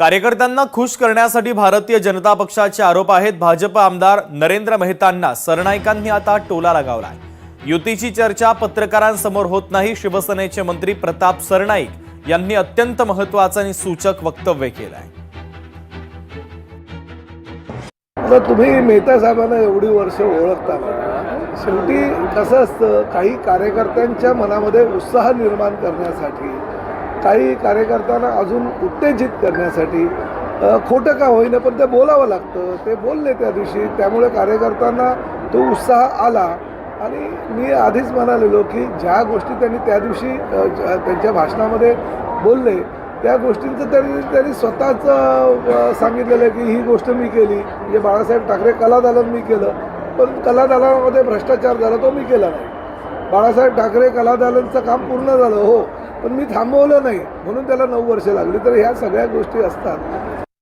कार्यकर्त्यांना खुश करण्यासाठी भारतीय जनता पक्षाचे आरोप आहेत। भाजप आमदार नरेंद्र मेहतांना सरनाईकांनी आता टोला लगावलाय। युतीची चर्चा पत्रकारांसमोर होत नाही। शिवसेनेचे मंत्री प्रताप सरनाईक यांनी अत्यंत महत्त्वाचं आणि सूचक वक्तव्य केलंय। तुम्ही मेहता साहेबांना एवढी वर्ष ओळखता, शेवटी कसं असतं, काही कार्यकर्त्यांच्या मनामध्ये उत्साह निर्माण करण्यासाठी, काही कार्यकर्त्यांना अजून उत्तेजित करण्यासाठी खोटं का होईना पण ते बोलावं लागतं। ते बोलले त्या दिवशी, त्यामुळे कार्यकर्त्यांना तो उत्साह आला। आणि मी आधीच म्हणालेलो की ज्या गोष्टी त्यांनी त्या दिवशी त्यांच्या भाषणामध्ये बोलले त्या गोष्टींचं त्यांनी स्वतःच सांगितलेलं आहे की ही गोष्ट मी केली, म्हणजे बाळासाहेब ठाकरे कलादालन मी केलं, पण कलादालनामध्ये भ्रष्टाचार झाला तो मी केला नाही। बाळासाहेब ठाकरे कलादालनचं काम पूर्ण झालं, हो, पण मी थांबवलं नाही, म्हणून त्याला 9 वर्ष लागली। तर ह्या सगळ्या गोष्टी असतात।